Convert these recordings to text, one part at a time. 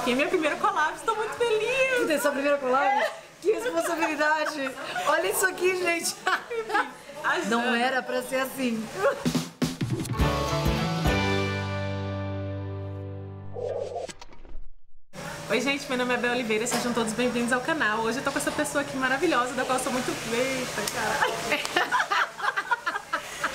aqui é minha primeira collab, estou muito feliz. Puta, é sua primeira collab? Que responsabilidade. Olha isso aqui, gente. Não era pra ser assim. Oi gente, meu nome é Bel Oliveira, sejam todos bem-vindos ao canal. Hoje eu tô com essa pessoa aqui maravilhosa, da qual eu sou muito... Eita, caralho!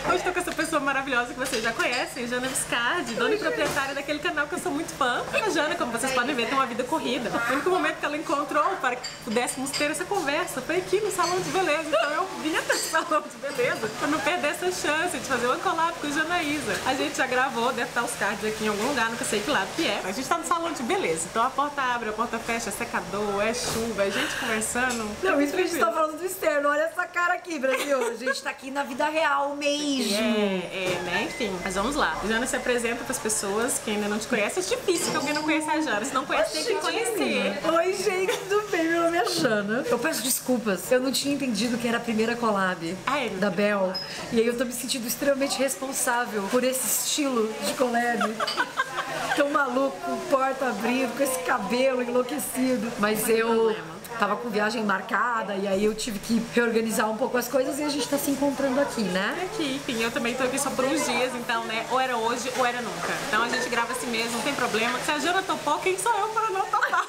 Hoje eu tô com essa pessoa maravilhosa que vocês já conhecem, Jana Viscardi, dona e proprietária daquele canal que eu sou muito fã. A Jana, como vocês podem ver, tem uma vida corrida. O único momento que ela encontrou para que pudéssemos ter essa conversa foi aqui no salão de beleza. Então eu vim até o salão de beleza pra não perder essa chance de fazer uma collab com a Janaísa. A gente já gravou, deve estar os cards aqui em algum lugar, nunca sei que lado que é. A gente tá no salão de beleza, então a porta abre, a porta fecha, é secador, é chuva, é gente conversando. Não, isso que a gente tá falando do externo, olha essa cara aqui, Brasil. A gente tá aqui na vida real mesmo. Né? Enfim, mas vamos lá. Jana se apresenta pras pessoas que ainda não te conhecem. É difícil que alguém não conheça a Jana. Se não conhece, tem que conhecer. Oi, gente, tudo bem? Meu nome é Jana. Eu peço desculpas. Eu não tinha entendido que era a primeira collab da Bel. E aí eu tô me sentindo extremamente responsável por esse estilo de collab. Tão maluco, porta abrindo, com esse cabelo enlouquecido. Mas eu tava com viagem marcada e aí eu tive que reorganizar um pouco as coisas e a gente tá se encontrando aqui, né? Aqui, enfim, eu também tô aqui só por uns dias, então, né, ou era hoje ou era nunca. Então a gente grava assim mesmo, não tem problema. Se a Jana topou, quem sou eu para não topar?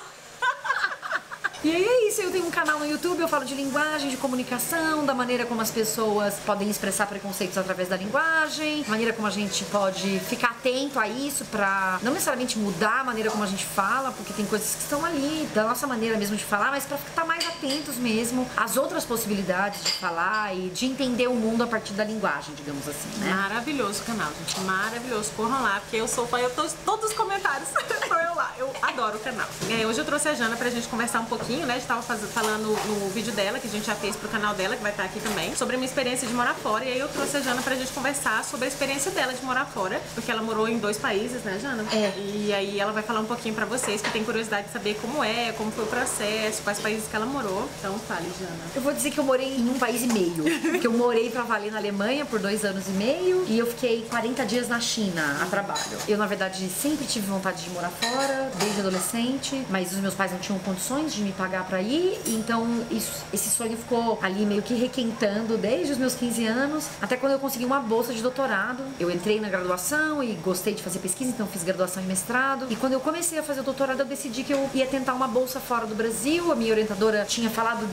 E aí é isso, eu tenho um canal no YouTube, eu falo de linguagem, de comunicação, da maneira como as pessoas podem expressar preconceitos através da linguagem, maneira como a gente pode ficar atento a isso pra não necessariamente mudar a maneira como a gente fala, porque tem coisas que estão ali, da nossa maneira mesmo de falar, mas pra estar mais atentos mesmo às outras possibilidades de falar e de entender o mundo a partir da linguagem, digamos assim, né? Maravilhoso o canal, gente, maravilhoso. Corram lá, porque eu sou fã, eu tô todos os comentários, sou eu lá, eu adoro o canal. Hoje eu trouxe a Jana pra gente conversar um pouquinho, né? A gente tava falando no vídeo dela, que a gente já fez pro canal dela, que vai estar aqui também, sobre a minha experiência de morar fora. E aí eu trouxe a Jana pra gente conversar sobre a experiência dela de morar fora, porque ela morou em 2 países, né, Jana? É. E aí ela vai falar um pouquinho pra vocês que tem curiosidade de saber como é, como foi o processo, quais países que ela morou. Então fale, Jana. Eu vou dizer que eu morei em 1 país e meio. Que eu morei pra valer na Alemanha por 2 anos e meio e eu fiquei 40 dias na China a trabalho. Eu, na verdade, sempre tive vontade de morar fora, desde adolescente, mas os meus pais não tinham condições de me pagar pra ir, então esse sonho ficou ali meio que requentando desde os meus 15 anos, até quando eu consegui uma bolsa de doutorado. Eu entrei na graduação e gostei de fazer pesquisa, então fiz graduação e mestrado. E quando eu comecei a fazer o doutorado, eu decidi que eu ia tentar uma bolsa fora do Brasil. A minha orientadora tinha falado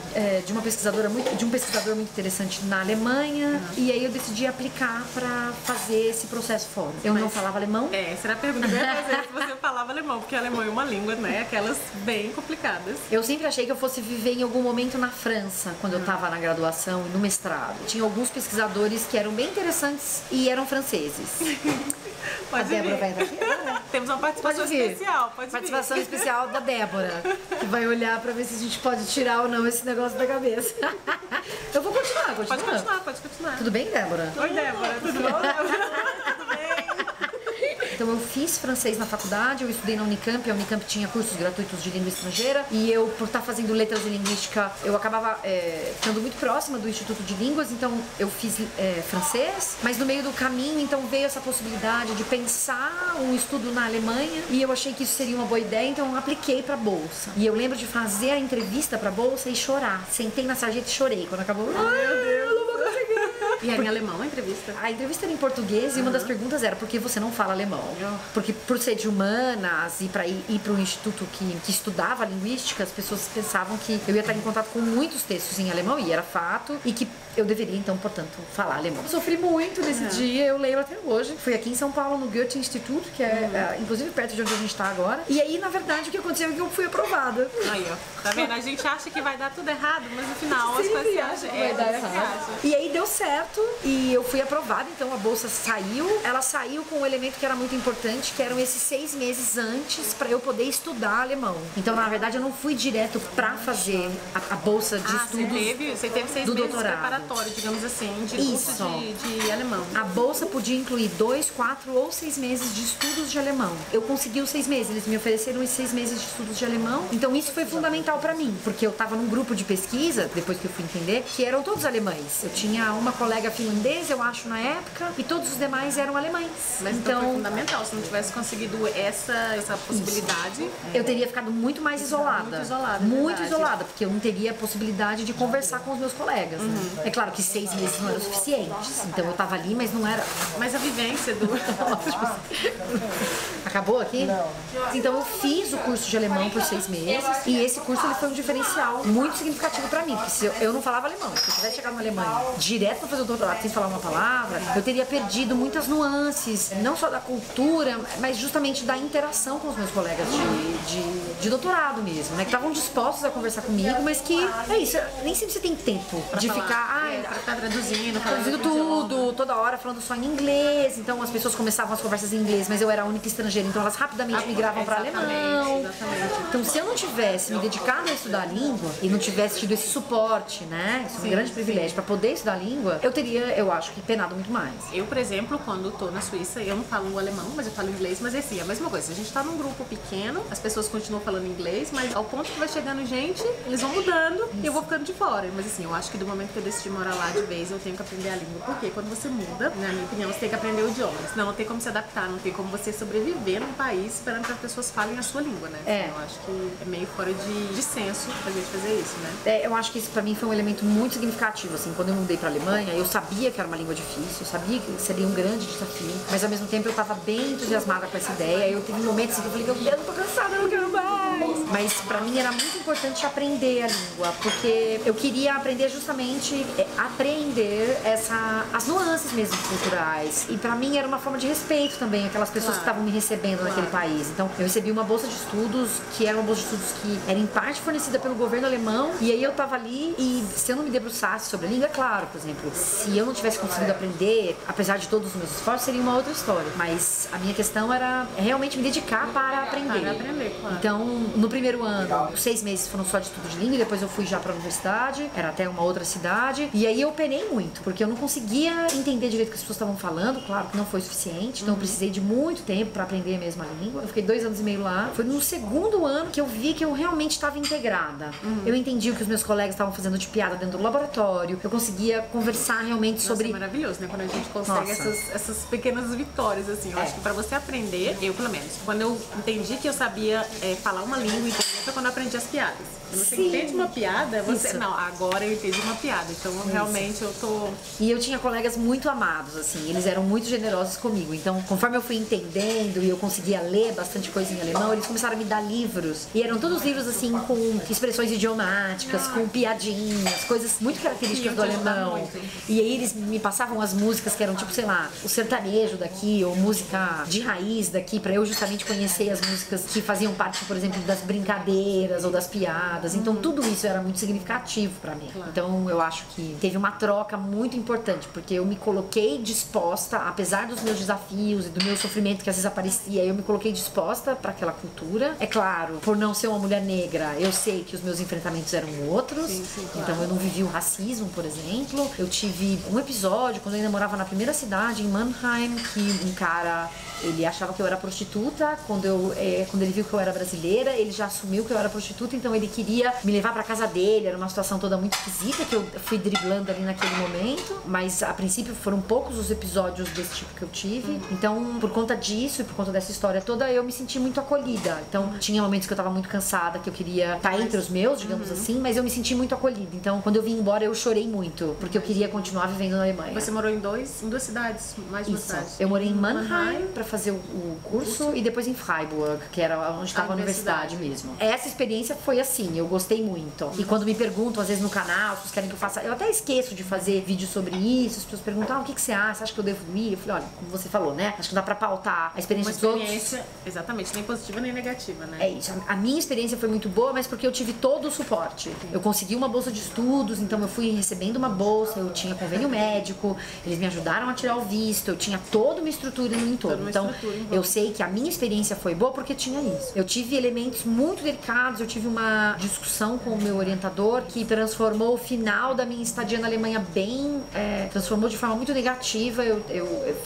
de um pesquisador muito interessante na Alemanha, e aí eu decidi aplicar pra fazer esse processo fora. Eu não falava alemão. Essa era a pergunta que eu ia fazer, se você falava alemão, porque alemão é uma língua, né, aquelas bem complicadas. Eu sempre achei que eu fosse viver em algum momento na França, quando eu tava na graduação e no mestrado. Tinha alguns pesquisadores que eram bem interessantes e eram franceses. Pode a Débora vai entrar aqui? Temos uma participação especial, pode participação especial da Débora, que vai olhar pra ver se a gente pode tirar ou não esse negócio da cabeça. Eu vou continuar. Pode continuar. Tudo bem, Débora? Oi, Débora. Tudo bom, Débora? Tudo bem? Então eu fiz francês na faculdade, eu estudei na Unicamp, a Unicamp tinha cursos gratuitos de língua estrangeira e eu, por estar fazendo letras em linguística, eu acabava ficando muito próxima do Instituto de Línguas, então eu fiz francês, mas no meio do caminho então veio essa possibilidade de pensar um estudo na Alemanha e eu achei que isso seria uma boa ideia, então eu apliquei pra bolsa. E eu lembro de fazer a entrevista pra bolsa e chorar. Sentei na sarjeta e chorei quando acabou. Meu Deus! Eu não vou conseguir. E era em alemão a entrevista? A entrevista era em português e uma das perguntas era: por que você não fala alemão? Porque por ser de humanas e para ir para um instituto que estudava linguística, as pessoas pensavam que eu ia estar em contato com muitos textos em alemão, e era fato, e que eu deveria então, portanto, falar alemão. Eu sofri muito nesse dia, eu lembro até hoje. Fui aqui em São Paulo, no Goethe Institut, que é inclusive perto de onde a gente está agora. E aí, na verdade, o que aconteceu é que eu fui aprovada. Aí, ó. Tá vendo? A gente acha que vai dar tudo errado, mas no final as coisas se acham. Vai dar errado. E aí deu certo e eu fui aprovada, então a bolsa saiu. Ela saiu com um elemento que era muito importante, que eram esses 6 meses antes para eu poder estudar alemão. Então, na verdade, eu não fui direto para fazer a bolsa de estudos. Você teve 6 do meses doutorado. Preparatório, digamos assim, de curso de alemão. A bolsa podia incluir 2, 4 ou 6 meses de estudos de alemão. Eu consegui os 6 meses, eles me ofereceram os 6 meses de estudos de alemão. Então isso foi fundamental para mim, porque eu tava num grupo de pesquisa, depois que eu fui entender, que eram todos alemães. Eu tinha uma colega colega finlandês, eu acho, na época, e todos os demais eram alemães. Mas então foi fundamental, se não tivesse conseguido essa possibilidade... Eu teria ficado muito mais isolada. Muito isolada, muito isolada, porque eu não teria a possibilidade de conversar com os meus colegas, né? É claro que 6 meses não eram suficientes, então eu tava ali, mas não era... Mas a vivência do... Acabou aqui? Não. Então eu fiz o curso de alemão por 6 meses, e esse curso ele foi um diferencial muito significativo pra mim, porque se eu não falava alemão, se eu tivesse chegado na Alemanha direto pra fazer o doutorado sem falar uma palavra, eu teria perdido muitas nuances, não só da cultura, mas justamente da interação com os meus colegas de doutorado mesmo, né? Que estavam dispostos a conversar comigo, mas que é isso, nem sempre você tem tempo pra de falar, ficar pra ficar traduzindo tudo, toda hora falando só em inglês. Então as pessoas começavam as conversas em inglês, mas eu era a única estrangeira, então elas rapidamente migravam para alemão. Exatamente. Então se eu não tivesse me dedicado a estudar a língua e não tivesse tido esse suporte, né? Isso é um grande privilégio para poder estudar a língua, eu teria, eu acho que penado muito mais. Eu, por exemplo, quando tô na Suíça, eu não falo alemão, mas eu falo inglês, mas é assim, a mesma coisa. A gente tá num grupo pequeno, as pessoas continuam falando inglês, mas ao ponto que vai chegando gente, eles vão mudando e eu vou ficando de fora. Mas assim, eu acho que do momento que eu decidi morar lá de vez, eu tenho que aprender a língua. Porque quando você muda, na minha opinião, você tem que aprender o idioma. Senão não tem como se adaptar, não tem como você sobreviver num país esperando que as pessoas falem a sua língua, né? É. Eu acho que é meio fora de senso a gente fazer isso, né? Eu acho que isso pra mim foi um elemento muito significativo, assim, quando eu mudei pra Alemanha, eu sabia que era uma língua difícil, eu sabia que seria um grande desafio, mas ao mesmo tempo eu tava bem entusiasmada com essa ideia, eu tive momentos assim que eu falei, meu Deus, eu tô cansada, eu não quero mais. Mas pra mim era muito importante aprender a língua, porque eu queria aprender justamente, aprender as nuances mesmo culturais, e pra mim era uma forma de respeito também, aquelas pessoas que estavam me recebendo naquele país. Então eu recebi uma bolsa de estudos, que era uma bolsa de estudos que era em parte fornecida pelo governo alemão, e aí eu tava ali, e se eu não me debruçasse sobre a língua, é claro, por exemplo, se eu não tivesse conseguido aprender, apesar de todos os meus esforços, seria uma outra história. Mas a minha questão era realmente me dedicar para aprender. Para aprender, claro. Então, no primeiro ano, os 6 meses foram só de estudo de língua, e depois eu fui já pra universidade, era até uma outra cidade, e aí eu penei muito, porque eu não conseguia entender direito o que as pessoas estavam falando, claro que não foi suficiente, então eu precisei de muito tempo pra aprender a mesma língua. Eu fiquei 2 anos e meio lá. Foi no segundo ano que eu vi que eu realmente estava integrada. Eu entendi o que os meus colegas estavam fazendo de piada dentro do laboratório, eu conseguia conversar realmente sobre... É maravilhoso, né? Quando a gente consegue essas pequenas vitórias, assim. Eu acho que pra você aprender, eu pelo menos, quando eu entendi que eu sabia falar uma língua e entender, foi quando eu aprendi as piadas. Quando você entende uma piada, você... Isso. Não, agora eu entendi uma piada. Então, realmente, eu tô... E eu tinha colegas muito amados, assim, eles eram muito generosos comigo. Então, conforme eu fui entendendo e eu conseguia ler bastante coisa em alemão, eles começaram a me dar livros. E eram todos livros, assim, com expressões idiomáticas, com piadinhas, coisas muito características do alemão. E aí eles me passavam as músicas que eram, tipo, sei lá, o sertanejo daqui, ou música de raiz daqui, pra eu justamente conhecer as músicas que faziam parte, por exemplo, das brincadeiras ou das piadas. Então tudo isso era muito significativo pra mim. Então eu acho que teve uma troca muito importante, porque eu me coloquei disposta, apesar dos meus desafios e do meu sofrimento que às vezes aparecia, eu me coloquei disposta pra aquela cultura. É claro, por não ser uma mulher negra, eu sei que os meus enfrentamentos eram outros. Sim, claro. Então eu não vivi o racismo, por exemplo. Eu tive um episódio quando eu ainda morava na primeira cidade, em Mannheim, que um cara, ele achava que eu era prostituta. Quando ele viu que eu era brasileira, ele já assumiu que eu era prostituta, então ele queria me levar pra casa dele. Era uma situação toda muito esquisita que eu fui driblando ali naquele momento, mas a princípio foram poucos os episódios desse tipo que eu tive. Então, por conta disso e por conta dessa história toda, eu me senti muito acolhida. Então, tinha momentos que eu tava muito cansada, que eu queria estar entre os meus, digamos assim, mas eu me senti muito acolhida. Então, quando eu vim embora, eu chorei muito, porque eu queria continuar vivendo na Alemanha. Você morou em duas cidades, mais de uma cidade? Eu morei em Mannheim pra fazer o curso e depois em Freiburg, que era onde estava a universidade mesmo. Essa experiência foi assim, eu gostei muito. E quando me perguntam, às vezes no canal, se vocês querem que eu faça, eu até esqueço de fazer vídeo sobre isso, as pessoas perguntam, o que você acha? Você acha que eu devo ir? Eu falei, olha, como você falou, né? Acho que dá pra pautar a experiência dos outros. Uma experiência, exatamente, nem positiva nem negativa, né? É isso. A minha experiência foi muito boa, mas porque eu tive todo o suporte. Eu consegui uma bolsa de estudos, então eu fui recebendo uma bolsa, eu tinha convênio médico, eles me ajudaram a tirar o visto, eu tinha toda uma estrutura no entorno. Então, eu sei que a minha experiência foi boa porque tinha isso. Eu tive elementos muito delicados, eu tive uma discussão com o meu orientador que transformou o final da minha estadia na Alemanha transformou de forma muito negativa.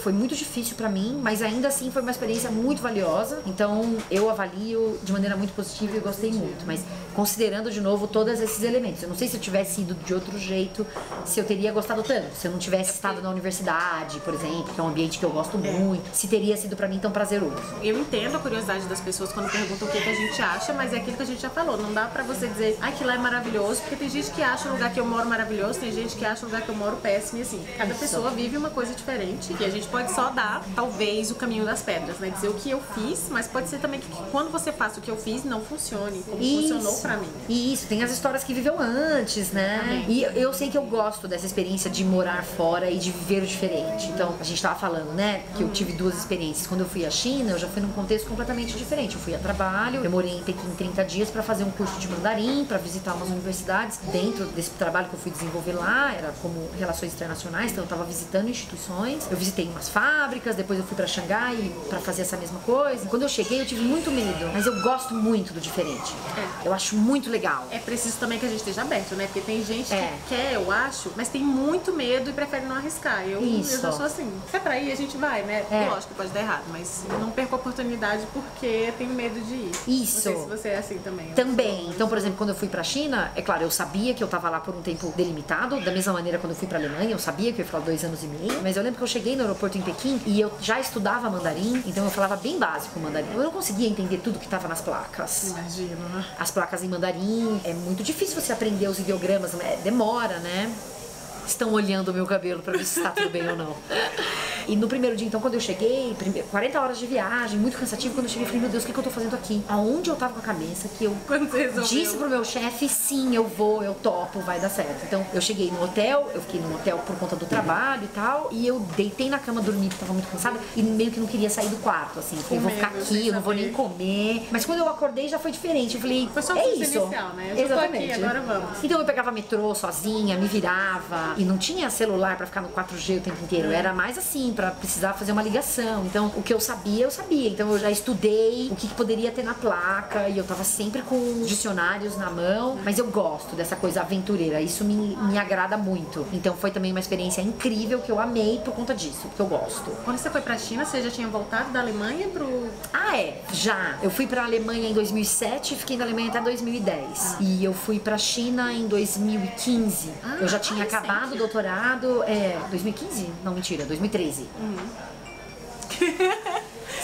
Foi muito difícil pra mim, mas ainda assim foi uma experiência muito valiosa. Então eu avalio de maneira muito positiva e gostei muito. Mas considerando de novo todos esses elementos, eu não sei se eu tivesse ido de outro jeito, se eu teria gostado tanto. Se eu não tivesse estado na universidade, por exemplo, que é um ambiente que eu gosto muito, se teria sido pra mim tão prazeroso. Eu entendo a curiosidade das pessoas quando perguntam o que a gente acha, mas é aquilo que a gente já falou. Não dá pra você dizer, que lá é maravilhoso, porque tem gente que acha o lugar que eu moro maravilhoso, tem gente que acha o lugar que eu moro péssimo, e assim, cada pessoa vive uma coisa diferente, e a gente pode só dar, talvez, o caminho das pedras, né? Dizer o que eu fiz, mas pode ser também que quando você faça o que eu fiz, não funcione, como funcionou pra mim. Isso, tem as histórias que viveu antes, né? Amém. E eu sei que eu gosto dessa experiência de morar fora e de viver o diferente. Então, a gente tava falando, né, que eu tive duas experiências. Quando eu fui à China, eu já fui num contexto completamente diferente. Eu fui a trabalho, eu morei em Pequim 30 dias pra fazer um curso de mandarim, pra visitar umas universidades. Dentro desse trabalho que eu fui desenvolver lá, era como relações internacionais, então eu tava visitando instituições. Eu visitei umas fábricas, depois eu fui pra Xangai pra fazer essa mesma coisa. Quando eu cheguei, eu tive muito medo, mas eu gosto muito do diferente. Eu acho muito legal. É preciso também que a gente esteja aberto, né? Porque tem gente que quer, eu acho, mas tem muito medo e prefere não arriscar. Eu já sou assim. Se é pra ir, a gente vai, né? Lógico que pode dar errado, mas não perco a oportunidade porque tenho medo de ir. Isso. Não sei se você é assim também. Também. Então, por exemplo, quando eu fui pra China, é claro, eu sabia que eu tava lá por um tempo delimitado, da mesma maneira quando eu fui pra Alemanha, eu sabia que eu ia ficar 2 anos e meio, mas eu lembro que eu cheguei no aeroporto em Pequim e eu já estudava mandarim, então eu falava bem básico o mandarim. Eu não conseguia entender tudo que tava nas placas. Imagino, né? As placas em mandarim, é muito difícil você aprender os ideogramas, demora, né? Estão olhando o meu cabelo pra ver se está tudo bem ou não. E no primeiro dia, então, quando eu cheguei, 40 horas de viagem, muito cansativo, quando eu cheguei, eu falei, meu Deus, o que eu tô fazendo aqui? Aonde eu tava com a cabeça que eu disse pro meu chefe, sim, eu vou, eu topo, vai dar certo. Então, eu cheguei no hotel, eu fiquei no hotel por conta do trabalho e tal, e eu deitei na cama, dormi, porque tava muito cansada, e meio que não queria sair do quarto, assim. Eu falei, vou ficar aqui, eu não vou nem comer. Mas quando eu acordei, já foi diferente. Eu falei, foi só isso inicial, né? Eu já tô aqui, agora vamos. Então, eu pegava metrô sozinha, me virava, e não tinha celular pra ficar no 4G o tempo inteiro. Era mais assim, pra precisar fazer uma ligação. Então, o que eu sabia, eu sabia. Então, eu já estudei o que poderia ter na placa, e eu tava sempre com dicionários na mão. Mas eu gosto dessa coisa aventureira. Isso me agrada muito. Então, foi também uma experiência incrível que eu amei por conta disso, porque eu gosto. Quando você foi pra China, você já tinha voltado da Alemanha pro... Já. Eu fui pra Alemanha em 2007 e fiquei na Alemanha até 2010. E eu fui pra China em 2015. Eu já tinha acabado o doutorado. 2015? Não, mentira, 2013.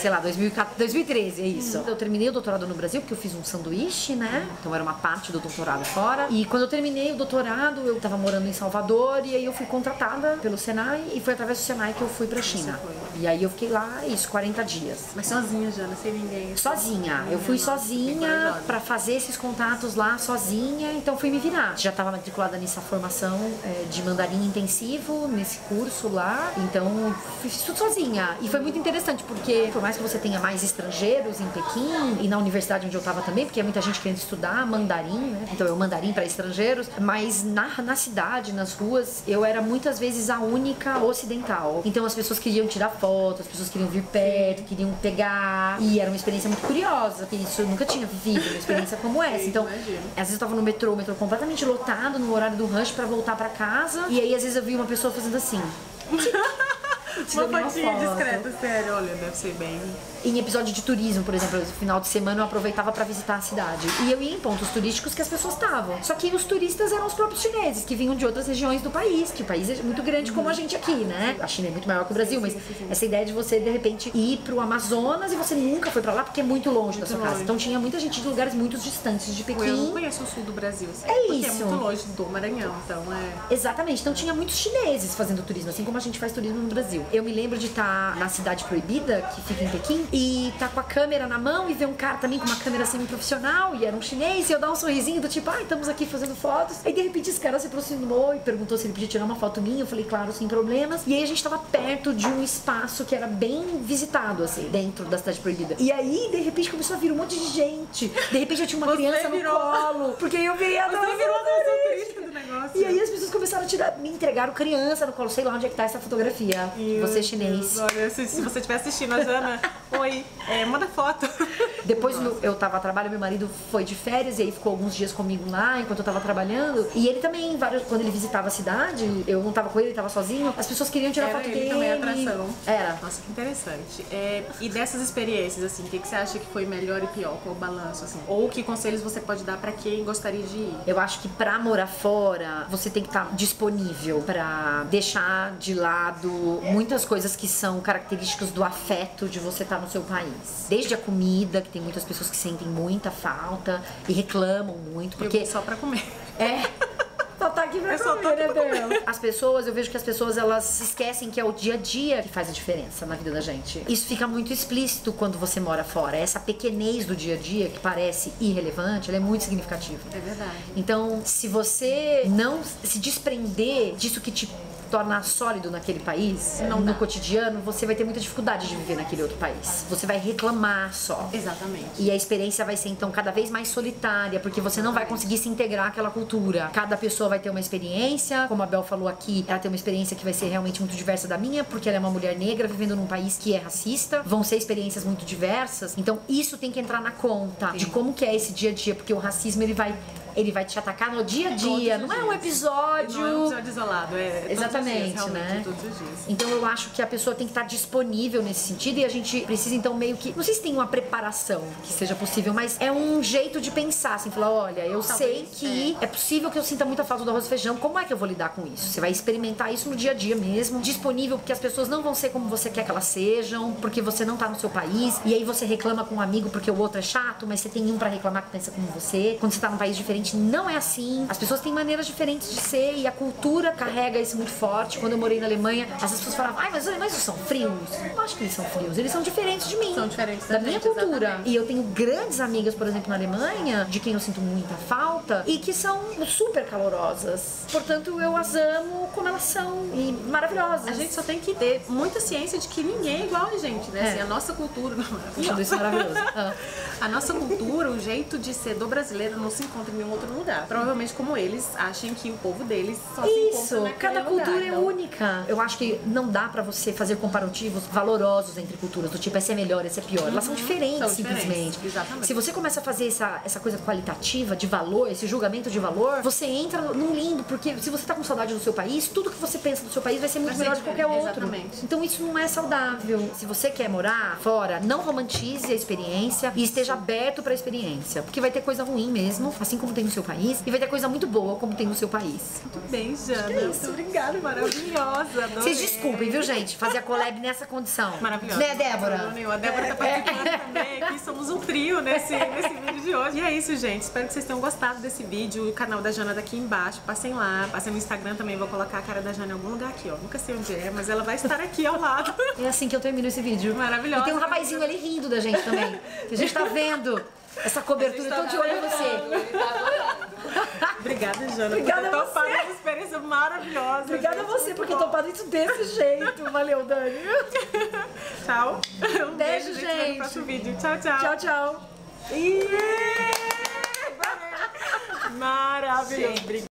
Sei lá, 2013, é isso. Eu terminei o doutorado no Brasil porque eu fiz um sanduíche, né? Então era uma parte do doutorado fora. E quando eu terminei o doutorado, eu tava morando em Salvador e aí eu fui contratada pelo Senai e foi através do Senai que eu fui pra China. E aí eu fiquei lá, 40 dias. Mas sozinha já, não sei ninguém. Sozinha. Eu fui sozinha pra fazer esses contatos lá sozinha, então fui me virar. Já tava matriculada nessa formação de mandarim intensivo, nesse curso lá. Então fiz tudo sozinha. E foi muito interessante porque, por mais que você tenha mais estrangeiros em Pequim e na universidade onde eu tava também, porque é muita gente querendo estudar mandarim, né? Então eu mandarim para estrangeiros, mas na cidade, nas ruas, eu era muitas vezes a única ocidental. Então as pessoas queriam tirar foto, as pessoas queriam vir perto, queriam pegar, e era uma experiência muito curiosa, porque isso eu nunca tinha vivido, uma experiência como essa. Então, às vezes eu tava no metrô, o metrô completamente lotado no horário do rush para voltar para casa, e aí às vezes eu vi uma pessoa fazendo assim. Uma fotinha discreta, sério, olha, deve ser bem... Em episódio de turismo, por exemplo, no final de semana eu aproveitava pra visitar a cidade. E eu ia em pontos turísticos que as pessoas estavam. Só que os turistas eram os próprios chineses, que vinham de outras regiões do país, que o país é muito grande como a gente aqui, né? A China é muito maior que o Brasil, mas essa ideia de você, de repente, ir pro Amazonas e você nunca foi pra lá porque é muito longe da sua casa. Então tinha muita gente de lugares muito distantes de Pequim. Eu não conheço o sul do Brasil, assim, porque é muito longe do Maranhão, então Exatamente, então tinha muitos chineses fazendo turismo, assim como a gente faz turismo no Brasil. Eu me lembro de estar na Cidade Proibida, que fica em Pequim, e tá com a câmera na mão e ver um cara também com uma câmera semi-profissional, e era um chinês, e eu dar um sorrisinho do tipo, estamos aqui fazendo fotos. Aí de repente esse cara se aproximou e perguntou se ele podia tirar uma foto minha. Eu falei, claro, sem problemas. E aí a gente tava perto de um espaço que era bem visitado, assim, dentro da Cidade Proibida. E aí, de repente, começou a vir um monte de gente. De repente eu tinha uma criança no colo, porque eu virei a turista do negócio. E aí as pessoas começaram a me entregaram criança no colo, sei lá onde é que tá essa fotografia. Você chinês. Olha, se você estiver assistindo a Jana, oi, manda foto. Depois eu tava a trabalho, meu marido foi de férias e aí ficou alguns dias comigo lá enquanto eu tava trabalhando. E ele também, quando ele visitava a cidade, eu não tava com ele, ele tava sozinho, as pessoas queriam tirar foto dele. Também atração. Era. Nossa, que interessante. E dessas experiências, assim, o que você acha que foi melhor e pior? Qual o balanço, assim? Ou que conselhos você pode dar pra quem gostaria de ir? Eu acho que pra morar fora, você tem que estar disponível pra deixar de lado muitas coisas que são características do afeto de você estar no seu país. Desde a comida, que tem muitas pessoas que sentem muita falta e reclamam muito, porque só pra comer. Só tá aqui pra comer, né, Bel? As pessoas, eu vejo que as pessoas, elas esquecem que é o dia a dia que faz a diferença na vida da gente. Isso fica muito explícito quando você mora fora. Essa pequenez do dia a dia, que parece irrelevante, ela é muito significativa. É verdade. Então, se você não se desprender disso que te torna sólido naquele país, no cotidiano, você vai ter muita dificuldade de viver naquele outro país. Você vai reclamar só. Exatamente. E a experiência vai ser, então, cada vez mais solitária, porque você não vai conseguir se integrar àquela cultura. Cada pessoa vai ter uma experiência, como a Bel falou aqui, ela tem uma experiência que vai ser realmente muito diversa da minha, porque ela é uma mulher negra vivendo num país que é racista. Vão ser experiências muito diversas. Então, isso tem que entrar na conta de como que é esse dia a dia, porque o racismo, ele vai te atacar no dia a dia, não é um episódio. Não é um episódio isolado, exatamente, todos os dias, né? Todos os dias. Então eu acho que a pessoa tem que estar disponível nesse sentido e a gente precisa então meio que, não sei se tem uma preparação que seja possível, mas é um jeito de pensar, assim, falar, olha, eu sei que é possível que eu sinta muita falta do arroz e feijão, como é que eu vou lidar com isso? Você vai experimentar isso no dia a dia mesmo, disponível, porque as pessoas não vão ser como você quer que elas sejam, porque você não tá no seu país, e aí você reclama com um amigo porque o outro é chato, mas você tem um pra reclamar que pensa como você. Quando você tá num país diferente, não é assim. As pessoas têm maneiras diferentes de ser e a cultura carrega isso muito forte. Quando eu morei na Alemanha, as pessoas falavam, mas os alemães são frios. Eu não acho que eles são frios, eles são diferentes de mim. São diferentes da minha cultura. Exatamente. E eu tenho grandes amigas, por exemplo, na Alemanha, de quem eu sinto muita falta e que são super calorosas. Portanto, eu as amo como elas são e maravilhosas. A gente só tem que ter muita ciência de que ninguém é igual a gente, né? Assim, a nossa cultura... Tudo isso é maravilhoso. A nossa cultura, o jeito de ser do brasileiro não se encontra em nenhum outro lugar. Provavelmente como eles achem que o povo deles só se encontra naquele cada lugar. cultura é única. Eu acho que não dá pra você fazer comparativos valorosos entre culturas, do tipo, essa é melhor, essa é pior. Elas são diferentes, simplesmente. Exatamente. Se você começa a fazer essa coisa qualitativa, de valor, esse julgamento de valor, você entra num limbo, porque se você tá com saudade do seu país, tudo que você pensa do seu país vai ser muito melhor de qualquer outro. Exatamente. Então isso não é saudável. Se você quer morar fora, não romantize a experiência e esteja aberto pra experiência, porque vai ter coisa ruim mesmo, assim como tem no seu país, e vai ter coisa muito boa, como tem no seu país. Muito bem, Jana. Muito obrigada, maravilhosa. Adorei. Vocês desculpem, viu, gente? Fazer a collab nessa condição. Maravilhosa. Né, Débora? A Débora tá participando também. Aqui somos um trio nesse vídeo de hoje. E é isso, gente. Espero que vocês tenham gostado desse vídeo. O canal da Jana daqui embaixo. Passem lá. Passem no Instagram também. Vou colocar a cara da Jana em algum lugar aqui, ó. Nunca sei onde é, mas ela vai estar aqui ao lado. É assim que eu termino esse vídeo. Maravilhosa. E tem um rapazinho ali rindo da gente também. Que a gente tá vendo essa cobertura. Eu tô de olho em você. Obrigada, Jana. Obrigada por ter a topado você. essa experiência maravilhosa. Obrigada a você por ter topado isso desse jeito. Valeu, Dani. Tchau. Um beijo, gente. gente. No próximo vídeo. Tchau, tchau. Tchau, tchau. Maravilhoso.